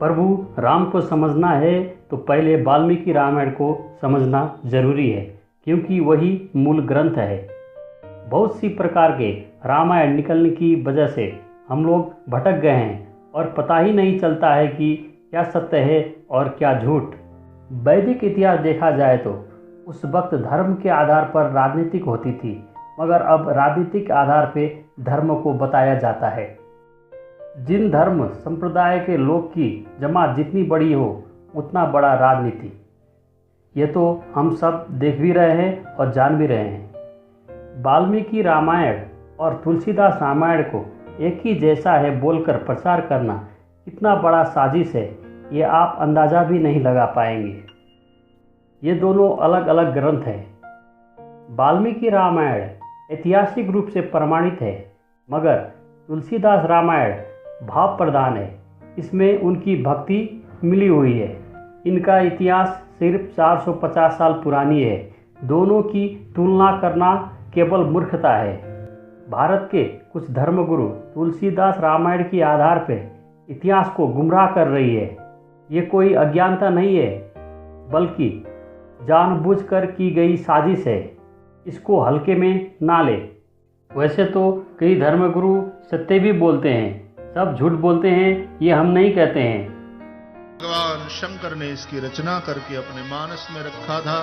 प्रभु राम को समझना है तो पहले वाल्मीकि रामायण को समझना जरूरी है, क्योंकि वही मूल ग्रंथ है। बहुत सी प्रकार के रामायण निकलने की वजह से हम लोग भटक गए हैं और पता ही नहीं चलता है कि क्या सत्य है और क्या झूठ। वैदिक इतिहास देखा जाए तो उस वक्त धर्म के आधार पर राजनीतिक होती थी, मगर अब राजनीतिक आधार पर धर्म को बताया जाता है। जिन धर्म संप्रदाय के लोग की जमात जितनी बड़ी हो उतना बड़ा राजनीति। ये तो हम सब देख भी रहे हैं और जान भी रहे हैं। वाल्मीकि रामायण और तुलसीदास रामायण को एक ही जैसा है बोलकर प्रचार करना कितना बड़ा साजिश है, ये आप अंदाज़ा भी नहीं लगा पाएंगे। ये दोनों अलग अलग ग्रंथ हैं। वाल्मीकि रामायण ऐतिहासिक रूप से प्रमाणित है, मगर तुलसीदास रामायण भाव प्रधान है। इसमें उनकी भक्ति मिली हुई है। इनका इतिहास सिर्फ 450 साल पुरानी है। दोनों की तुलना करना केवल मूर्खता है। भारत के कुछ धर्मगुरु तुलसीदास रामायण के आधार पर इतिहास को गुमराह कर रही है। ये कोई अज्ञानता नहीं है, बल्कि जानबूझकर की गई साजिश है। इसको हल्के में ना ले। वैसे तो कई धर्मगुरु सत्य भी बोलते हैं, सब झूठ बोलते हैं, ये हम नहीं कहते हैं। भगवान शंकर ने इसकी रचना करके अपने मानस में रखा था,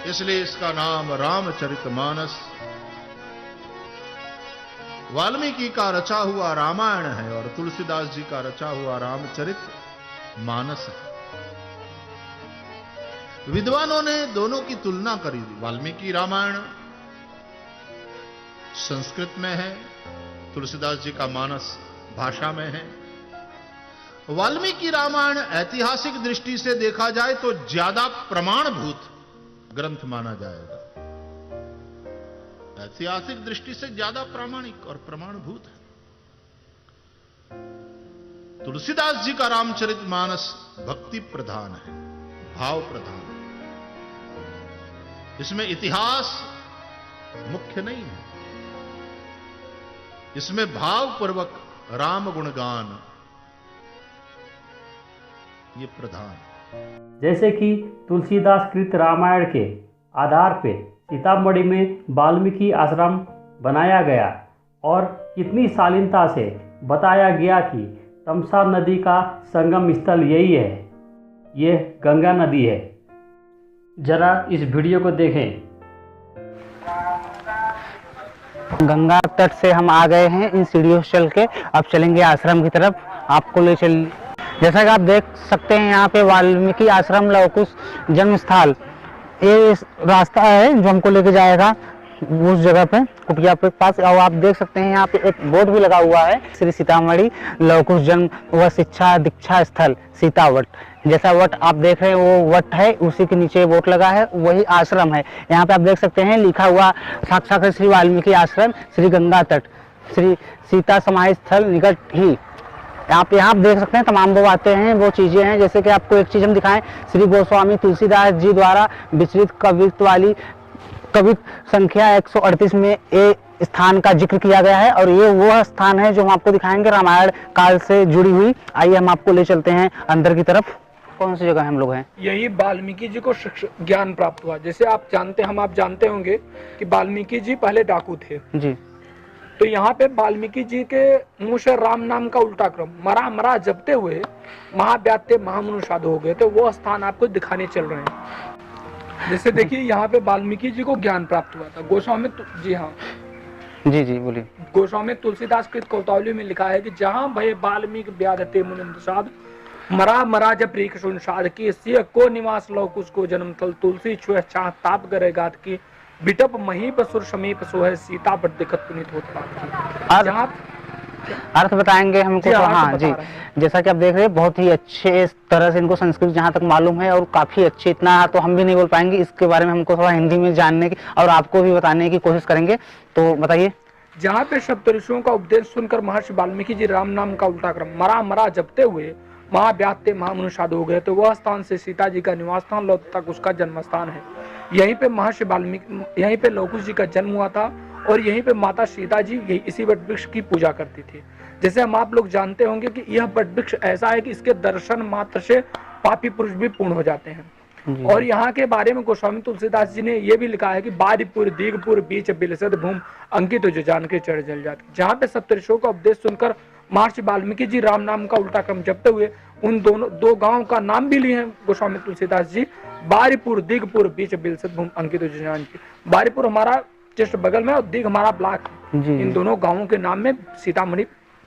इसलिए इसका नाम रामचरितमानस। वाल्मीकि का रचा हुआ रामायण है और तुलसीदास जी का रचा हुआ रामचरित मानस है। विद्वानों ने दोनों की तुलना करी। वाल्मीकि रामायण संस्कृत में है, तुलसीदास जी का मानस भाषा में है। वाल्मीकि रामायण ऐतिहासिक दृष्टि से देखा जाए तो ज्यादा प्रमाणभूत ग्रंथ माना जाएगा। ऐतिहासिक दृष्टि से ज्यादा प्रामाणिक और प्रमाणभूत है। तुलसीदास जी का रामचरितमानस भक्ति प्रधान है, भाव प्रधान है। इसमें इतिहास मुख्य नहीं है, इसमें भावपूर्वक राम गुणगान ये प्रधान। जैसे कि तुलसीदास कृत रामायण के आधार पे सीतामढ़ी में वाल्मीकि आश्रम बनाया गया और कितनी शालीनता से बताया गया कि तमसा नदी का संगम स्थल यही है, ये गंगा नदी है। जरा इस वीडियो को देखें। गंगा तट से हम आ गए हैं इन सीढ़ियों से चल के। अब चलेंगे आश्रम की तरफ, आपको ले चल। जैसा कि आप देख सकते हैं यहाँ पे वाल्मीकि आश्रम लवकुश जन्म स्थल, ये रास्ता है जो हमको लेके जाएगा उस जगह पे कुटिया पे पास। और आप देख सकते हैं यहाँ पे एक बोर्ड भी लगा हुआ है, श्री सीतामढ़ी लवकुश जन्म व शिक्षा दीक्षा स्थल सीतावट। जैसा वट आप देख रहे हैं वो वट है, उसी के नीचे बोर्ड लगा है, वही आश्रम है। यहाँ पे आप देख सकते हैं लिखा हुआ साक्षात श्री वाल्मीकि आश्रम श्री गंगा तट श्री सीता समाधि स्थल निकट ही। आप यहाँ देख सकते हैं तमाम वो आते हैं, वो चीजें हैं। जैसे कि आपको एक चीज हम दिखाएं, श्री गोस्वामी तुलसीदास जी द्वारा विस्तृत कवित्व वाली कवित्व संख्या 138 में ए स्थान का जिक्र किया गया है और ये वो स्थान है जो हम आपको दिखाएंगे रामायण काल से जुड़ी हुई। आइए हम आपको ले चलते हैं अंदर की तरफ। कौन सी जगह हम लोग हैं? यही वाल्मीकि जी को ज्ञान प्राप्त हुआ। जैसे आप जानते होंगे कि वाल्मीकि जी पहले डाकू थे जी। तो यहाँ पे वाल्मीकि जी के मुंह से राम नाम का उल्टा क्रम मरा मरा जपते हुए महाव्यात्य महामनुषाद हो गए। तो वो स्थान आपको दिखाने चल रहे हैं। जैसे देखिए यहाँ पे वाल्मीकि जी को ज्ञान प्राप्त हुआ था। गोस्वामी जी हाँ जी जी बोलिए। गोस्वामी तुलसीदास कृत कौतुल्य में लिखा है कि जहाँ भय वाल्मीकि व्याधते मुनिंदसाद मरा मरा जब प्रीक सुनसाद की सिय को निवास लौकुश को जन्म थल तुलसी छुह चाह ताप गरे गात की बिटप महीप सुर समीप सोहे सीता बट दिक्कत पुनित होता। जहाँ अर्थ बताएंगे हमको तो हाँ जी। जैसा कि आप देख रहे हैं बहुत ही अच्छे तरह से इनको संस्कृत जहाँ तक मालूम है और काफी अच्छे, इतना तो हम भी नहीं बोल पाएंगे, इसके बारे में हमको थोड़ा हिंदी में जानने की और आपको भी बताने की कोशिश करेंगे। तो बताइए। जहाँ पे सप्तऋषियों का उपदेश सुनकर महर्षि वाल्मीकि जी राम नाम का उल्टा क्रम मरा मरा जपते हुए महाव्यात्य महामनुषाद हो गए। तो वह स्थान से सीता जी का निवास स्थान लौट तक उसका जन्म स्थान है। यहीं पे महर्षि वाल्मीकि, यहीं पे लवकुश जी का जन्म हुआ था और यहीं पे माता सीता जी इसी वट वृक्ष की पूजा करती थी। जैसे हम आप लोग जानते होंगे कि यह वट वृक्ष ऐसा है कि इसके दर्शन मात्र से पापी पुरुष भी पूर्ण हो जाते हैं। और यहाँ के बारे में गोस्वामी तुलसीदास जी ने यह भी लिखा है कि बारीपुर दीघपुर बीच बिलसद भूम अंकित जो जान के चढ़ जल जाते, जहाँ पे सप्तऋषियों का उपदेश सुनकर महर्षि वाल्मीकि जी राम नाम का उल्टा क्रम जपते हुए उन दोनों दो गांवों का नाम भी लिए हैं गोस्वामी तुलसीदास जी, बारीपुर दीघपुर बीच बिलसद भूम अंकित जो जान की। बारीपुर हमारा जस्ट बगल में और दीघ हमारा ब्लॉक है, इन दोनों गांवों के नाम में सीतामढ़ी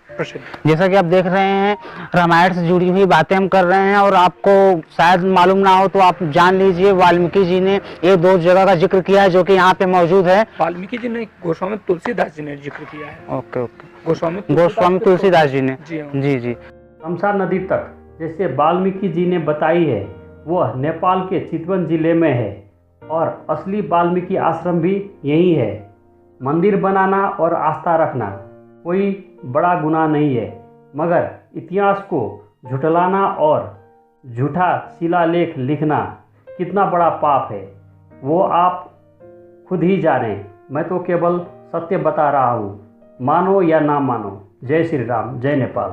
प्रसिद्ध। जैसा कि आप देख रहे हैं रामायण से जुड़ी हुई बातें हम कर रहे हैं, और आपको शायद मालूम ना हो तो आप जान लीजिए वाल्मीकि जी ने ये 2 जगह का जिक्र किया है जो कि यहाँ पे मौजूद है। वाल्मीकि जी ने, गोस्वामी तुलसीदास जी ने जिक्र किया है। ओके ओके, गोस्वामी तुलसीदास जी ने। जी जी। तमसा नदी तट जैसे वाल्मीकि जी ने बताई है वह नेपाल के चितवन जिले में है और असली वाल्मीकि आश्रम भी यही है। मंदिर बनाना और आस्था रखना कोई बड़ा गुनाह नहीं है, मगर इतिहास को झुठलाना और झूठा शिलालेख लिखना कितना बड़ा पाप है वो आप खुद ही जानें। मैं तो केवल सत्य बता रहा हूँ, मानो या ना मानो। जय श्री राम, जय नेपाल।